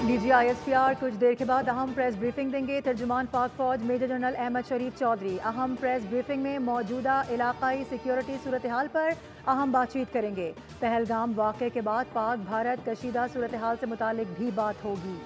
DGISPR कुछ देर के बाद अहम प्रेस ब्रीफिंग देंगे। तर्जुमान पाक फौज मेजर जनरल अहमद शरीफ चौधरी अहम प्रेस ब्रीफिंग में मौजूदा इलाकाई सिक्योरिटी सूरत हाल पर अहम बातचीत करेंगे। पहलगाम वाक़े के बाद पाक भारत कशीदा सूरत हाल से मुतालिक भी बात होगी।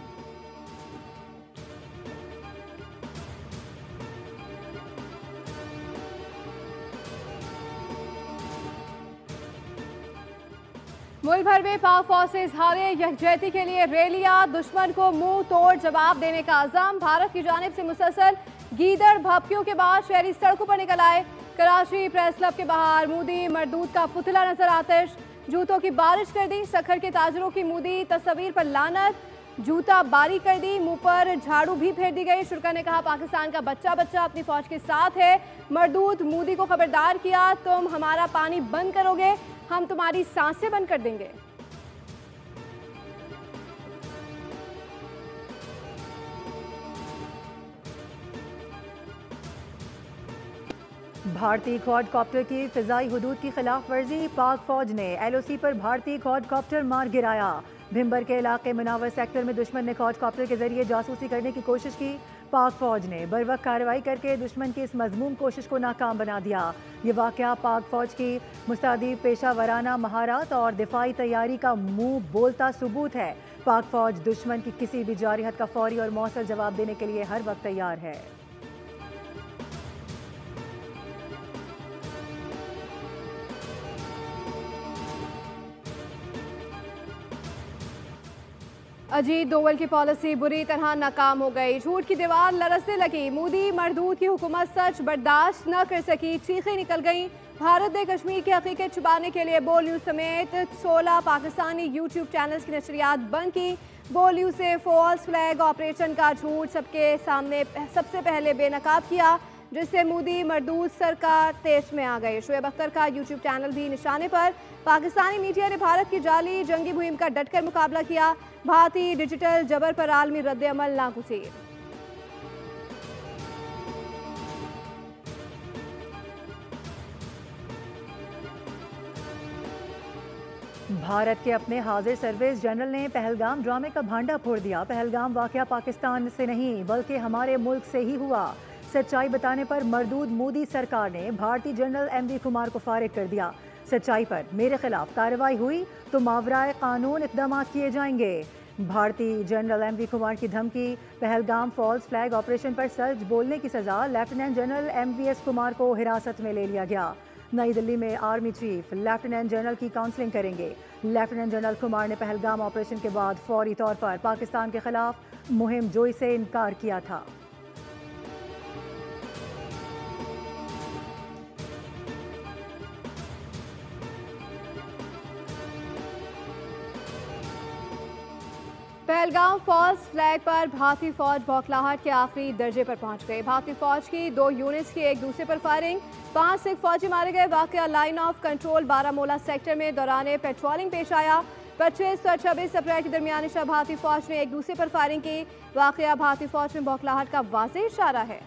मुल्क भर में पाक फौज से इजहार यकजहती के लिए रैलियां, दुश्मन को मुंह तोड़ जवाब देने का आज़म। भारत की जानिब से मुसलसल गीदड़ भपकियों के बाद शहरी सड़कों पर निकल आए। कराची प्रेस क्लब के बाहर मोदी मरदूद का पुतला नजर आतिश, जूतों की बारिश कर दी। सखर के ताजरों की मोदी तस्वीर पर लानत, जूता बारी कर दी, मुंह पर झाड़ू भी फेर दी गई। शुरा ने कहा पाकिस्तान का बच्चा बच्चा अपनी फौज के साथ है। मरदूद मोदी को खबरदार किया, तुम हमारा पानी बंद करोगे, हम तुम्हारी सांसें बंद कर देंगे। भारतीय क्वाडकॉप्टर की फिजाई हुदूद की खिलाफ वर्जी, पाक फौज ने LOC पर भारतीय क्वाडकॉप्टर मार गिराया। भिम्बर के इलाके मुनावर सेक्टर में दुश्मन ने क्वाडकॉप्टर के जरिए जासूसी करने की कोशिश की। पाक फौज ने बरवक्त कार्रवाई करके दुश्मन की इस मजमूम कोशिश को नाकाम बना दिया। ये वाक़या पाक फौज की मुस्तैदी पेशा वराना महारत और दिफाई तैयारी का मुंह बोलता सबूत है। पाक फौज दुश्मन की किसी भी जारिहत का फौरी और मौसल जवाब देने के लिए हर वक्त तैयार है। अजीत डोवल की पॉलिसी बुरी तरह नाकाम हो गई। झूठ की दीवार लरसने लगी। मोदी मरदूद की हुकूमत सच बर्दाश्त न कर सकी, चीखें निकल गईं। भारत ने कश्मीर की हकीकत छुपाने के लिए बोल न्यूज़ समेत 16 पाकिस्तानी यूट्यूब चैनल्स की नशरियात बंद की। बोल न्यूज़ से फॉल्स फ्लैग ऑपरेशन का झूठ सबके सामने सबसे पहले बेनकाब किया, जिससे मोदी मरदूद सरकार तेज में आ गए। शोएब अख्तर का यूट्यूब चैनल भी निशाने पर। पाकिस्तानी मीडिया ने भारत की जाली जंगी मुहिम का डटकर मुकाबला किया। भारतीय डिजिटल जबर पर आलमी रद्द-ए-अमल नागुज़ीर। भारत के अपने हाजिर सर्विस जनरल ने पहलगाम ड्रामे का भांडा फोड़ दिया। पहलगाम वाक़या पाकिस्तान से नहीं बल्कि हमारे मुल्क से ही हुआ। सच्चाई बताने पर मरदूद मोदी सरकार ने भारतीय जनरल MV कुमार को फारिग कर दिया। सच्चाई पर मेरे खिलाफ कार्रवाई हुई तो मावराए कानून इक़दाम किए जाएंगे। भारतीय जनरल MV कुमार की धमकी, पहलगाम फॉल्स फ्लैग ऑपरेशन पर सच बोलने की सजा। लेफ्टिनेंट जनरल MVS कुमार को हिरासत में ले लिया गया। नई दिल्ली में आर्मी चीफ लेफ्टिनेंट जनरल की काउंसलिंग करेंगे। लेफ्टिनेंट जनरल कुमार ने पहलगाम ऑपरेशन के बाद फौरी तौर पर पाकिस्तान के खिलाफ मुहिम जोई से इनकार किया था। पहलगाम फॉल्स फ्लैग पर भारतीय फौज बौखलाहट के आखिरी दर्जे पर पहुंच गई। भारतीय फौज की 2 यूनिट्स की एक दूसरे पर फायरिंग, 5 सिख फौजी मारे गए। वाकया line of control Baramulla sector में दौरान पेट्रोलिंग पेश आया। 25 और 26 अप्रैल के दरमियान भारतीय फौज ने एक दूसरे पर फायरिंग की। वाकया भारतीय फौज में बौखलाहट का वाज़ेह इशारा है।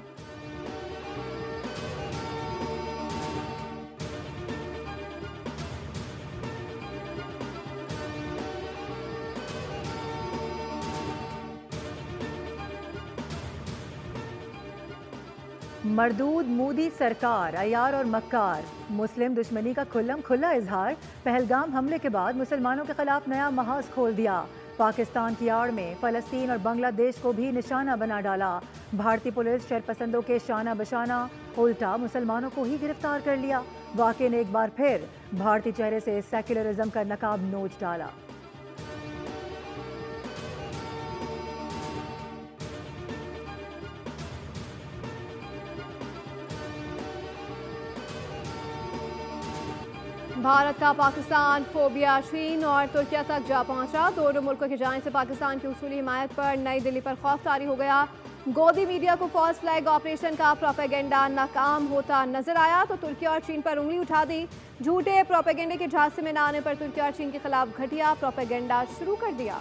मरदूद मोदी सरकार अयार और मक्कार, मुस्लिम दुश्मनी का खुल्लम खुल्ला इजहार। पहलगाम हमले के बाद मुसलमानों के खिलाफ नया महाज खोल दिया। पाकिस्तान की आड़ में फ़लस्तीन और बांग्लादेश को भी निशाना बना डाला। भारतीय पुलिस शरपसंदों के शाना बशाना उल्टा मुसलमानों को ही गिरफ्तार कर लिया। वाक़े ने एक बार फिर भारतीय चेहरे से सेक्युलरिज्म का नकाब नोच डाला। भारत का पाकिस्तान फोबिया चीन और तुर्किया तक जा पहुंचा। दोनों मुल्कों की जानिब से पाकिस्तान की उसूली हिमायत पर नई दिल्ली पर खौफ तारी हो गया। गोदी मीडिया को फॉल्स फ्लैग ऑपरेशन का प्रोपेगेंडा नाकाम होता नजर आया तो तुर्किया और चीन पर उंगली उठा दी। झूठे प्रोपेगेंडे के झांसे में न आने पर तुर्किया और चीन के खिलाफ घटिया प्रोपेगेंडा शुरू कर दिया।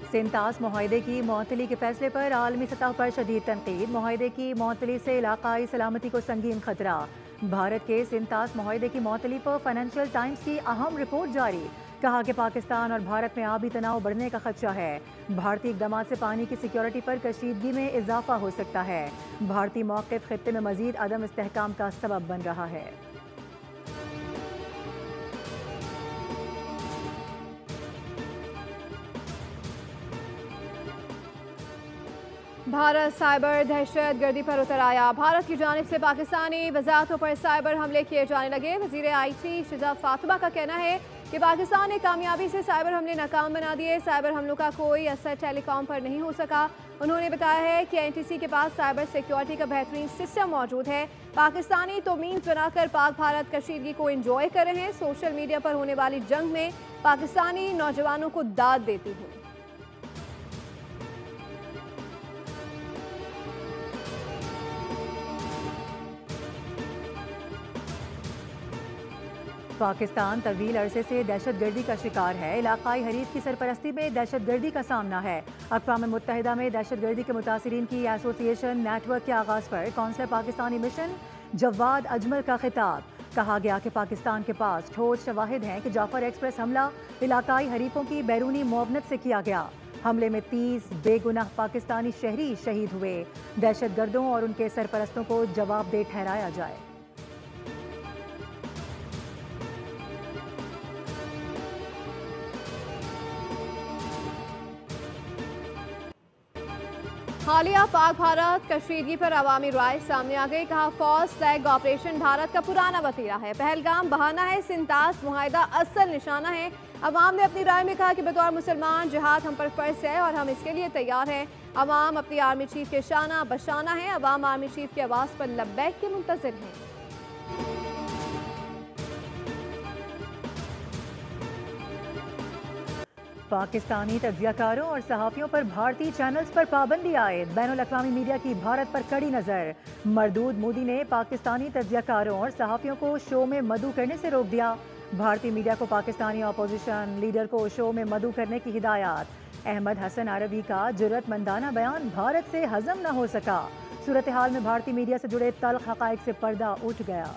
सिंतास मुआहदे की मुअत्तली के फैसले पर आलमी सतह पर शदीद तनकीद। मुआहदे की मुअत्तली से इलाकाई सलामती को संगीन खतरा। भारत के सिंतास मुआहदे की मअतली पर फाइनेंशियल टाइम्स की अहम रिपोर्ट जारी। कहा कि पाकिस्तान और भारत में आबी तनाव बढ़ने का खदशा है। भारतीय इक़दाम से पानी की सिक्योरिटी पर कशीदगी में इजाफा हो सकता है। भारतीय मौक़िफ़ खित्ते में मजीद अदम इस्तेहकाम का सबब बन रहा है। भारत साइबर दहशत गर्दी पर उतर आया। भारत की जानिब से पाकिस्तानी वजारतों पर साइबर हमले किए जाने लगे। वज़ीर IT शिजा फातिमा का कहना है कि पाकिस्तान ने कामयाबी से साइबर हमले नाकाम बना दिए। साइबर हमलों का कोई असर टेलीकॉम पर नहीं हो सका। उन्होंने बताया है कि NTC के पास साइबर सिक्योरिटी का बेहतरीन सिस्टम मौजूद है। पाकिस्तानी तो मीम्स बनाकर पाक भारत कशीदगी को इंजॉय कर रहे हैं। सोशल मीडिया पर होने वाली जंग में पाकिस्तानी नौजवानों को दाद देती हूँ। पाकिस्तान तवील अरसे से दहशत गर्दी का शिकार है। इलाकाई हरीफ की सरपरस्ती में दहशत गर्दी का सामना है। अक़वाम मुत्तहिदा में दहशत गर्दी के मुतासिरीन की एसोसिएशन नेटवर्क के आगाज़ पर कौंसलर पाकिस्तानी मिशन जवाद अजमल का खिताब। कहा गया कि पाकिस्तान के पास ठोस शवाहिद हैं कि जाफर एक्सप्रेस हमला इलाकाई हरीफों की बैरूनी मुआवनत से किया गया। हमले में 30 बेगुनाह पाकिस्तानी शहरी शहीद हुए। दहशत गर्दों और उनके सरपरस्तों को जवाबदेह ठहराया जाए। हालिया पाक भारत कशीदगी पर अवामी राय सामने आ गई। कहा फॉल्स फ्लैग ऑपरेशन भारत का पुराना वतीरा है। पहलगाम बहाना है, सिंतास मुआहदा असल निशाना है। अवाम ने अपनी राय में कहा कि बतौर मुसलमान जिहाद हम पर फर्ज है और हम इसके लिए तैयार हैं। अवाम अपनी आर्मी चीफ के शाना बशाना है। अवाम आर्मी चीफ की आवाज़ पर लब्बैक के मुंतज़िर हैं। पाकिस्तानी तज्जियाकारों और सहाफ़ियों पर भारतीय चैनल्स पर पाबंदी आयद। बैनुल अक़वामी मीडिया की भारत पर कड़ी नज़र। मरदूद मोदी ने पाकिस्तानी तज्जियाकारों और सहाफ़ियों को शो में मदऊ करने से रोक दिया। भारतीय मीडिया को पाकिस्तानी अपोजिशन लीडर को शो में मदऊ करने की हिदायत। अहमद हसन अरबी का जुर्रतमंदाना बयान भारत से हजम न हो सका। सूरत हाल में भारतीय मीडिया से जुड़े तल्ख हक़ाइक़ से पर्दा उठ गया।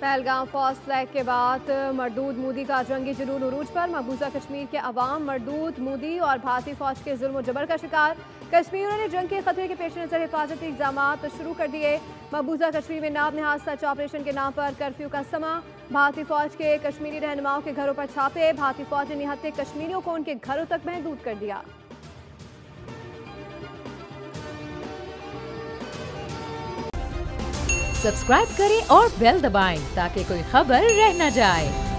पहलगाम फॉल्स फ्लैग के बाद मरदूद मोदी का जंगी जुनून उरूज पर। मकबूजा कश्मीर के अवाम मरदूद मोदी और भारतीय फौज के जुल्म जबर का शिकार। कश्मीरियों ने जंग के खतरे के पेश नज़र हिफाजती इक़दाम शुरू कर दिए। मकबूजा कश्मीर में नाब नहाज सर्च ऑपरेशन के नाम पर कर्फ्यू का समा। भारतीय फौज के कश्मीरी रहनुमाओं के घरों पर छापे। भारतीय फौज ने निहत्ते कश्मीरियों को उनके घरों तक महदूद कर दिया। सब्सक्राइब करें और बेल दबाएं ताकि कोई खबर रह न जाए।